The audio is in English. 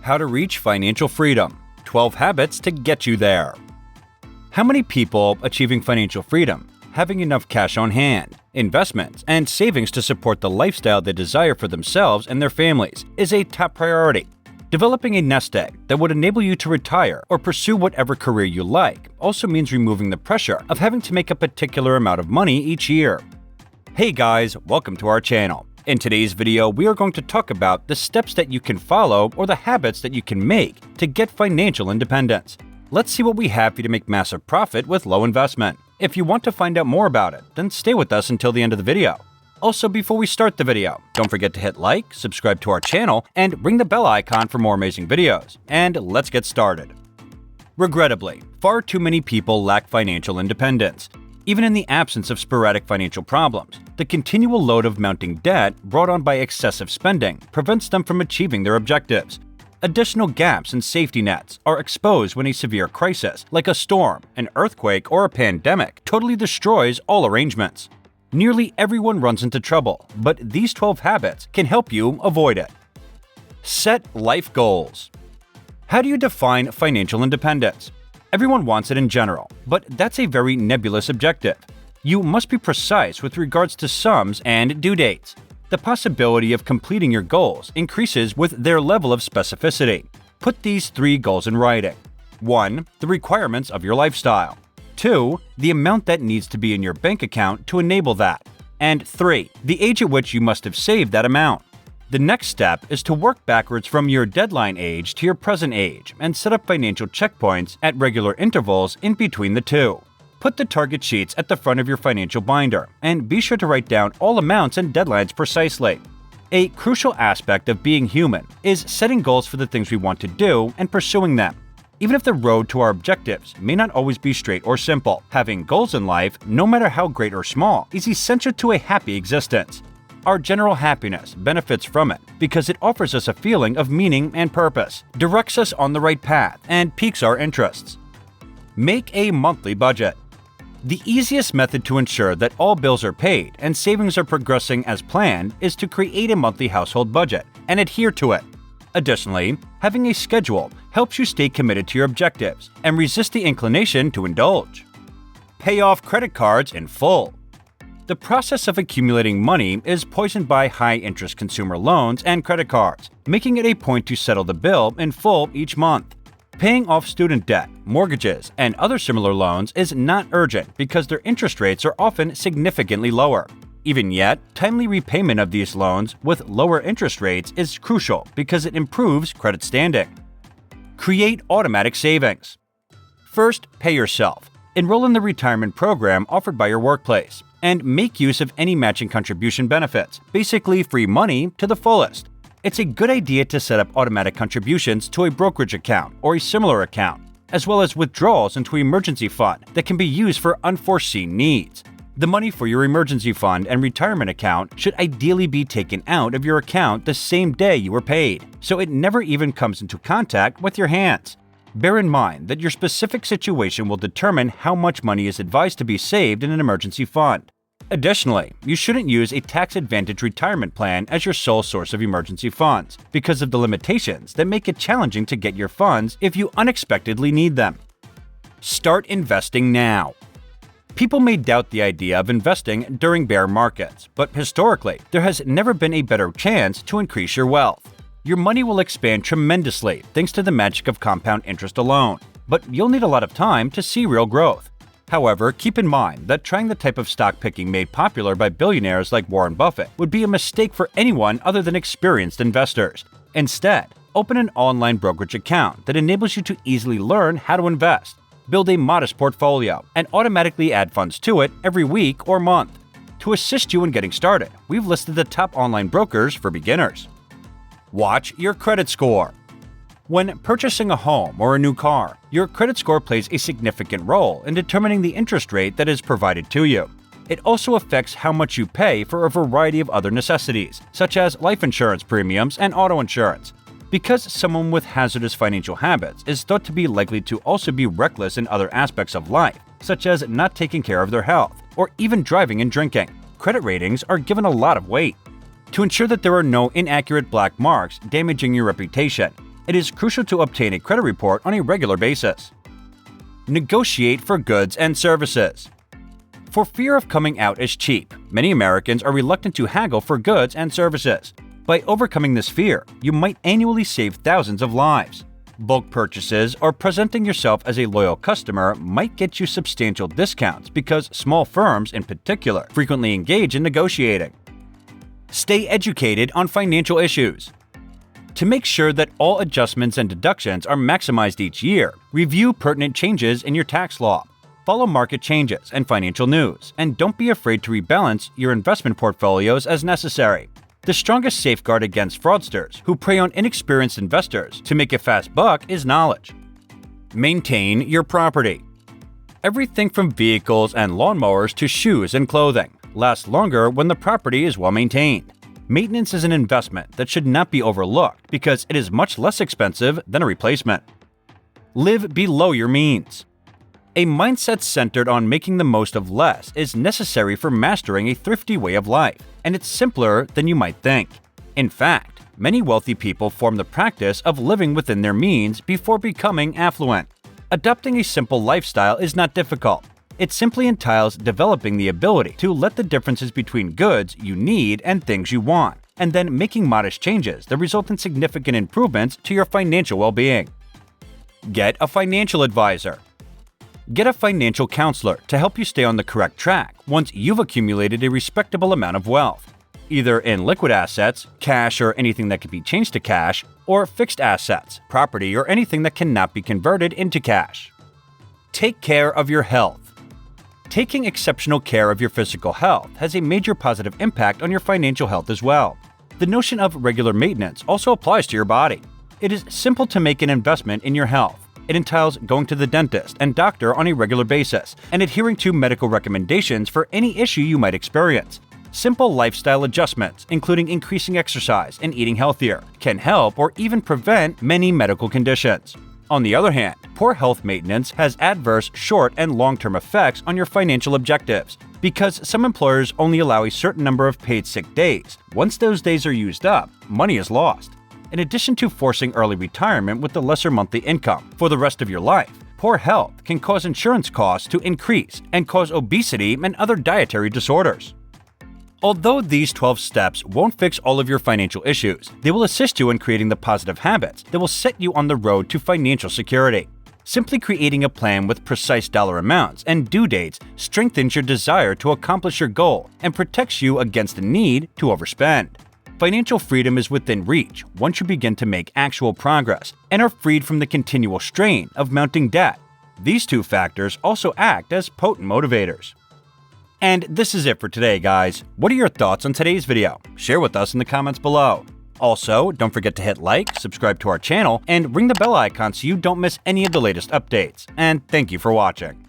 How to reach financial freedom. 12 habits to get you there. How many people achieving financial freedom, having enough cash on hand, investments, and savings to support the lifestyle they desire for themselves and their families is a top priority. Developing a nest egg that would enable you to retire or pursue whatever career you like also means removing the pressure of having to make a particular amount of money each year. Hey guys, welcome to our channel. In today's video, we are going to talk about the steps that you can follow or the habits that you can make to get financial independence. Let's see what we have for you to make massive profit with low investment. If you want to find out more about it, then stay with us until the end of the video. Also, before we start the video, don't forget to hit like, subscribe to our channel, and ring the bell icon for more amazing videos. And let's get started. Regrettably, far too many people lack financial independence. Even in the absence of sporadic financial problems, the continual load of mounting debt brought on by excessive spending prevents them from achieving their objectives. Additional gaps in safety nets are exposed when a severe crisis, like a storm, an earthquake, or a pandemic, totally destroys all arrangements. Nearly everyone runs into trouble, but these 12 habits can help you avoid it. Set life goals. How do you define financial independence? Everyone wants it in general, but that's a very nebulous objective. You must be precise with regards to sums and due dates. The possibility of completing your goals increases with their level of specificity. Put these 3 goals in writing. 1. The requirements of your lifestyle. 2. The amount that needs to be in your bank account to enable that. And 3. The age at which you must have saved that amount. The next step is to work backwards from your deadline age to your present age and set up financial checkpoints at regular intervals in between the two. Put the target sheets at the front of your financial binder and be sure to write down all amounts and deadlines precisely. A crucial aspect of being human is setting goals for the things we want to do and pursuing them. Even if the road to our objectives may not always be straight or simple, having goals in life, no matter how great or small, is essential to a happy existence. Our general happiness benefits from it because it offers us a feeling of meaning and purpose, directs us on the right path, and piques our interests. Make a monthly budget. The easiest method to ensure that all bills are paid and savings are progressing as planned is to create a monthly household budget and adhere to it. Additionally, having a schedule helps you stay committed to your objectives and resist the inclination to indulge. Pay off credit cards in full. The process of accumulating money is poisoned by high-interest consumer loans and credit cards, making it a point to settle the bill in full each month. Paying off student debt, mortgages, and other similar loans is not urgent because their interest rates are often significantly lower. Even yet, timely repayment of these loans with lower interest rates is crucial because it improves credit standing. Create automatic savings. First, pay yourself. Enroll in the retirement program offered by your workplace, and make use of any matching contribution benefits, basically free money to the fullest. It's a good idea to set up automatic contributions to a brokerage account or a similar account, as well as withdrawals into an emergency fund that can be used for unforeseen needs. The money for your emergency fund and retirement account should ideally be taken out of your account the same day you were paid, so it never even comes into contact with your hands. Bear in mind that your specific situation will determine how much money is advised to be saved in an emergency fund. Additionally, you shouldn't use a tax-advantaged retirement plan as your sole source of emergency funds because of the limitations that make it challenging to get your funds if you unexpectedly need them. Start investing now. People may doubt the idea of investing during bear markets, but historically, there has never been a better chance to increase your wealth. Your money will expand tremendously thanks to the magic of compound interest alone, but you'll need a lot of time to see real growth. However, keep in mind that trying the type of stock picking made popular by billionaires like Warren Buffett would be a mistake for anyone other than experienced investors. Instead, open an online brokerage account that enables you to easily learn how to invest, build a modest portfolio, and automatically add funds to it every week or month. To assist you in getting started, we've listed the top online brokers for beginners. Watch your credit score. When purchasing a home or a new car, your credit score plays a significant role in determining the interest rate that is provided to you. It also affects how much you pay for a variety of other necessities, such as life insurance premiums and auto insurance. Because someone with hazardous financial habits is thought to be likely to also be reckless in other aspects of life, such as not taking care of their health or even driving and drinking, credit ratings are given a lot of weight. To ensure that there are no inaccurate black marks damaging your reputation, It is crucial to obtain a credit report on a regular basis. Negotiate for goods and services. For fear of coming out as cheap, many Americans are reluctant to haggle for goods and services. By overcoming this fear, you might annually save thousands of lives. Bulk purchases or presenting yourself as a loyal customer might get you substantial discounts because small firms, in particular, frequently engage in negotiating. Stay educated on financial issues. To make sure that all adjustments and deductions are maximized each year, review pertinent changes in your tax law. Follow market changes and financial news, and don't be afraid to rebalance your investment portfolios as necessary. The strongest safeguard against fraudsters who prey on inexperienced investors to make a fast buck is knowledge. Maintain your property. Everything from vehicles and lawnmowers to shoes and clothing lasts longer when the property is well maintained. Maintenance is an investment that should not be overlooked because it is much less expensive than a replacement. Live below your means. A mindset centered on making the most of less is necessary for mastering a thrifty way of life, and it's simpler than you might think. In fact, many wealthy people form the practice of living within their means before becoming affluent. Adopting a simple lifestyle is not difficult. It simply entails developing the ability to let the differences between goods you need and things you want, and then making modest changes that result in significant improvements to your financial well-being. Get a financial advisor. Get a financial counselor to help you stay on the correct track once you've accumulated a respectable amount of wealth, either in liquid assets, cash or anything that can be changed to cash, or fixed assets, property or anything that cannot be converted into cash. Take care of your health. Taking exceptional care of your physical health has a major positive impact on your financial health as well. The notion of regular maintenance also applies to your body. It is simple to make an investment in your health. It entails going to the dentist and doctor on a regular basis and adhering to medical recommendations for any issue you might experience. Simple lifestyle adjustments, including increasing exercise and eating healthier, can help or even prevent many medical conditions. On the other hand, poor health maintenance has adverse short and long-term effects on your financial objectives because some employers only allow a certain number of paid sick days. Once those days are used up, money is lost. In addition to forcing early retirement with a lesser monthly income for the rest of your life, poor health can cause insurance costs to increase and cause obesity and other dietary disorders. Although these 12 steps won't fix all of your financial issues, they will assist you in creating the positive habits that will set you on the road to financial security. Simply creating a plan with precise dollar amounts and due dates strengthens your desire to accomplish your goal and protects you against the need to overspend. Financial freedom is within reach once you begin to make actual progress and are freed from the continual strain of mounting debt. These two factors also act as potent motivators. And this is it for today, guys. What are your thoughts on today's video? Share with us in the comments below. Also, don't forget to hit like, subscribe to our channel, and ring the bell icon so you don't miss any of the latest updates. And thank you for watching.